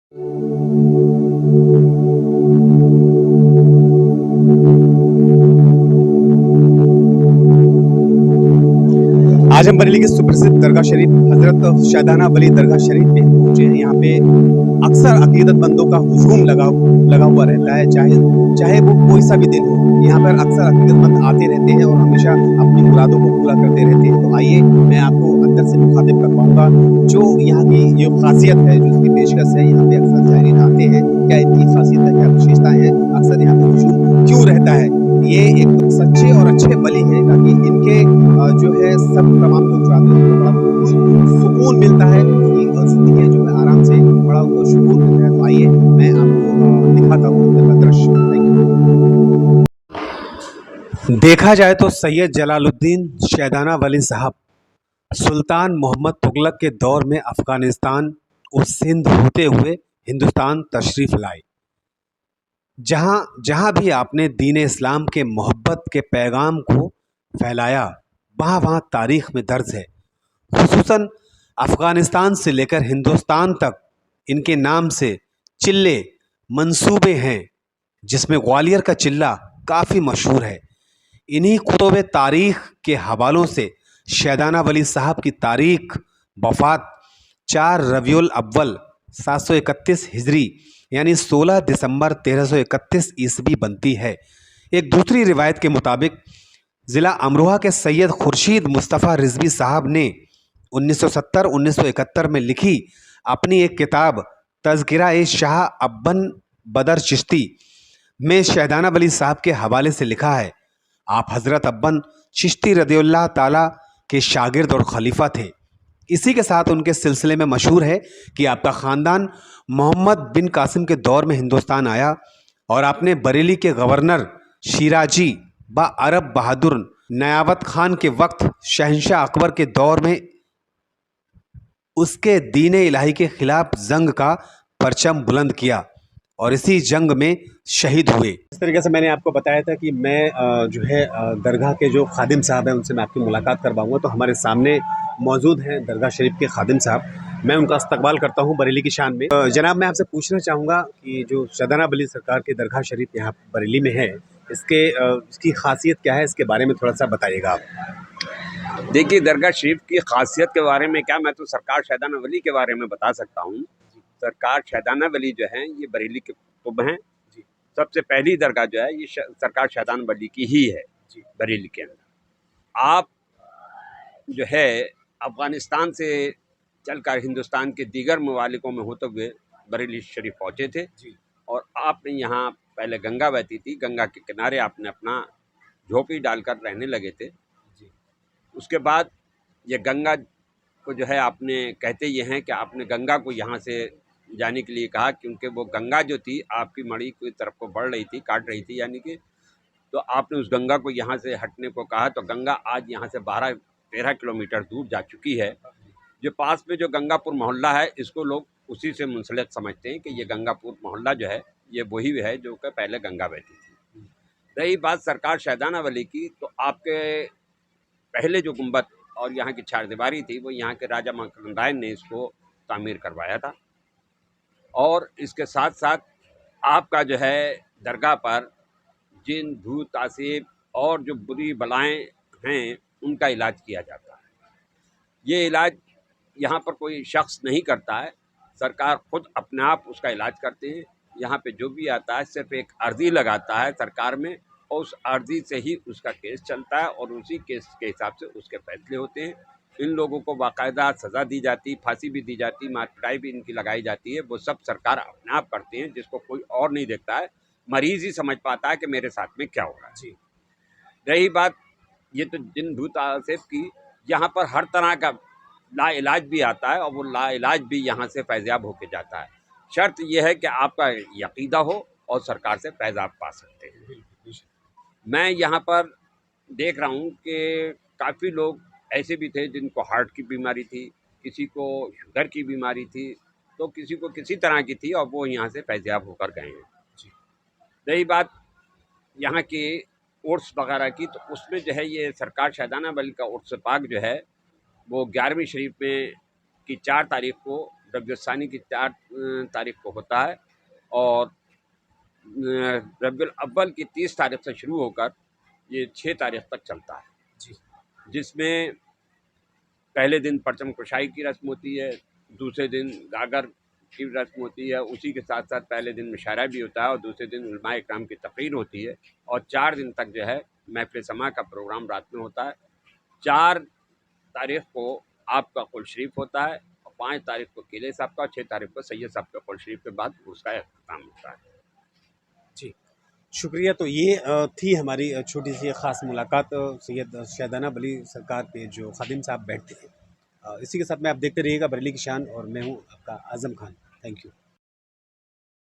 आज हम बरेली के सुप्रसिद्ध दरगाह शरीफ हजरत शाहदाना वली दरगाह शरीफ में पहुंचे हैं। यहाँ पे अक्सर अकीदतमंदों का हुजूम लगा हुआ रहता है, चाहे चाहे वो कोई सा भी दिन हो। यहाँ पर अक्सर अकीदतमंद आते रहते हैं और हमेशा अपनी मुरादों को पूरा करते रहते हैं। तो आइए मैं आपको अंदर से मुखातिब कर पाऊंगा जो यहाँ की जो खासियत है, जो इसकी पेशकश है। यहाँ पे अक्सर ज़ायरीन आते हैं, क्या इनकी खासियत है, क्या विशेषताएं हैं, अक्सर यहाँ पे हुजूम क्यों रहता है। ये एक तो सच्चे और अच्छे वली हैं, ताकि इनके जो है सब तमाम लोग जो आते हैं उनको बड़ा सुकून मिलता है, उनकी ज़िंदगी जो है आराम से बड़ा उनको सुकून मिलता है। तो आइए मैं आपको दिखाता हूँ अंदर का दृश्य। देखा जाए तो सैयद जलालुद्दीन शहदाना वली साहब सुल्तान मोहम्मद तुगलक के दौर में अफ़गानिस्तान और सिंध होते हुए हिंदुस्तान तशरीफ़ लाए। जहाँ जहाँ भी आपने दीन इस्लाम के मोहब्बत के पैगाम को फैलाया, वहाँ वहाँ तारीख़ में दर्ज है। खुसूसन अफ़गानिस्तान से लेकर हिंदुस्तान तक इनके नाम से चिल्ले मंसूबे हैं, जिसमें ग्वालियर का चिल्ला काफ़ी मशहूर है। इन्हीं कुतुब तारीख़ के हवालों से शहदाना वली साहब की तारीख़ वफ़ात 4 रबीउल अव्वल 731 हिजरी यानी 16 दिसंबर 1331 ईस्वी बनती है। एक दूसरी रिवायत के मुताबिक ज़िला अमरोहा के सैयद खुर्शीद मुस्तफ़ा रिजवी साहब ने 1970-1971 में लिखी अपनी एक किताब तज़किरा-ए-शाह अब्बन बदर चिश्ती में शहदाना वली साहब के हवाले से लिखा है, आप हज़रत अब्बन चिश्ती रज़ियल्लाहु ताला के शागिर्द और खलीफा थे। इसी के साथ उनके सिलसिले में मशहूर है कि आपका ख़ानदान मोहम्मद बिन कासिम के दौर में हिंदुस्तान आया और आपने बरेली के गवर्नर शिराजी व अरब बहादुर नयावत खान के वक्त शहंशाह अकबर के दौर में उसके दीन इलाही के खिलाफ जंग का परचम बुलंद किया और इसी जंग में शहीद हुए। इस तरीके से मैंने आपको बताया था कि मैं जो है दरगाह के जो खादिम साहब हैं उनसे मैं आपकी मुलाकात करवाऊँगा। तो हमारे सामने मौजूद हैं दरगाह शरीफ के खादिम साहब। मैं उनका इस्तकबाल करता हूँ बरेली की शान में। जनाब, मैं आपसे पूछना चाहूँगा कि जो शहदाना वली सरकार के दरगाह शरीफ यहाँ बरेली में है, इसकी खासियत क्या है, इसके बारे में थोड़ा सा बताइएगा आप। देखिए, दरगाह शरीफ की खासियत के बारे में क्या, मैं तो सरकार शहदाना वली के बारे में बता सकता हूँ। सरकार शहदाना वली जो हैं ये बरेली के कुतुब हैं। सबसे पहली दरगाह जो है ये सरकार शहदाना वली की ही है बरेली के अंदर। आप जो है अफ़गानिस्तान से चलकर हिंदुस्तान के दीगर ममालिकों में होते हुए बरेली शरीफ पहुँचे थे और आपने यहाँ पहले गंगा बहती थी, गंगा के किनारे आपने अपना झोपड़ी डालकर रहने लगे थे। उसके बाद ये गंगा को जो है आपने कहते ये हैं कि आपने गंगा को यहाँ से जाने के लिए कहा, क्योंकि वो गंगा जो थी आपकी मड़ी की तरफ को बढ़ रही थी, काट रही थी यानी कि, तो आपने उस गंगा को यहाँ से हटने को कहा। तो गंगा आज यहाँ से 12-13 किलोमीटर दूर जा चुकी है। जो पास में जो गंगापुर मोहल्ला है, इसको लोग उसी से मुंसलिक समझते हैं कि ये गंगापुर मोहल्ला जो है ये वही है जो कि पहले गंगा बहती थी। रही बात सरकार शहदाना वली की, तो आपके पहले जो गुंबद और यहाँ की चारदीवारी थी वो यहाँ के राजा मकरंद राय ने इसको तामीर करवाया था। और इसके साथ साथ आपका जो है दरगाह पर जिन, भूत, तासीब और जो बुरी बलाएं हैं उनका इलाज किया जाता है। ये इलाज यहाँ पर कोई शख्स नहीं करता है, सरकार खुद अपने आप उसका इलाज करते हैं। यहाँ पे जो भी आता है सिर्फ एक अर्जी लगाता है सरकार में और उस अर्जी से ही उसका केस चलता है और उसी केस के हिसाब से उसके फैसले होते हैं। इन लोगों को बाकायदा सज़ा दी जाती, फांसी भी दी जाती, मार पिटाई भी इनकी लगाई जाती है। वो सब सरकार अपने आप करते हैं, जिसको कोई और नहीं देखता है। मरीज़ ही समझ पाता है कि मेरे साथ में क्या हो रहा है। रही बात ये तो जिन भूत आसिफ की, यहाँ पर हर तरह का ला इलाज भी आता है और वो ला इलाज भी यहाँ से फैज़याब होके जाता है। शर्त यह है कि आपका यकीदा हो और सरकार से फैज़ पा सकते हैं। मैं यहाँ पर देख रहा हूँ कि काफ़ी लोग ऐसे भी थे जिनको हार्ट की बीमारी थी, किसी को शुगर की बीमारी थी, तो किसी को किसी तरह की थी और वो यहाँ से फैज़याब होकर गए हैं। रही बात यहाँ के उर्स वगैरह की, तो उसमें जो है ये सरकार शहदाना वली का उर्स पाक जो है वो 11वीं शरीफ में की 4 तारीख को रबीउल की 4 तारीख को होता है और रबीउल अव्वल की 30 तारीख से शुरू होकर ये 6 तारीख तक चलता है जी जिसमें पहले दिन परचम कुशाई की रस्म होती है, दूसरे दिन गागर की रस्म होती है, उसी के साथ साथ पहले दिन मुशायरा भी होता है और दूसरे दिन उलमाए इकराम की तकरीर होती है और 4 दिन तक जो है महफ़िल समा का प्रोग्राम रात में होता है। 4 तारीख को आपका कुल शरीफ होता है और 5 तारीख को किले साहब का और 6 तारीख को सैयद साहब का कुल शरीफ के बाद उसका अख्ताम होता है। जी शुक्रिया। तो ये थी हमारी छोटी सी ख़ास मुलाकात सैयद शहदाना वली सरकार के जो खादिम साहब बैठते हैं। इसी के साथ में आप देखते रहिएगा बरेली की शान और मैं हूँ आपका आज़म खान। Thank you.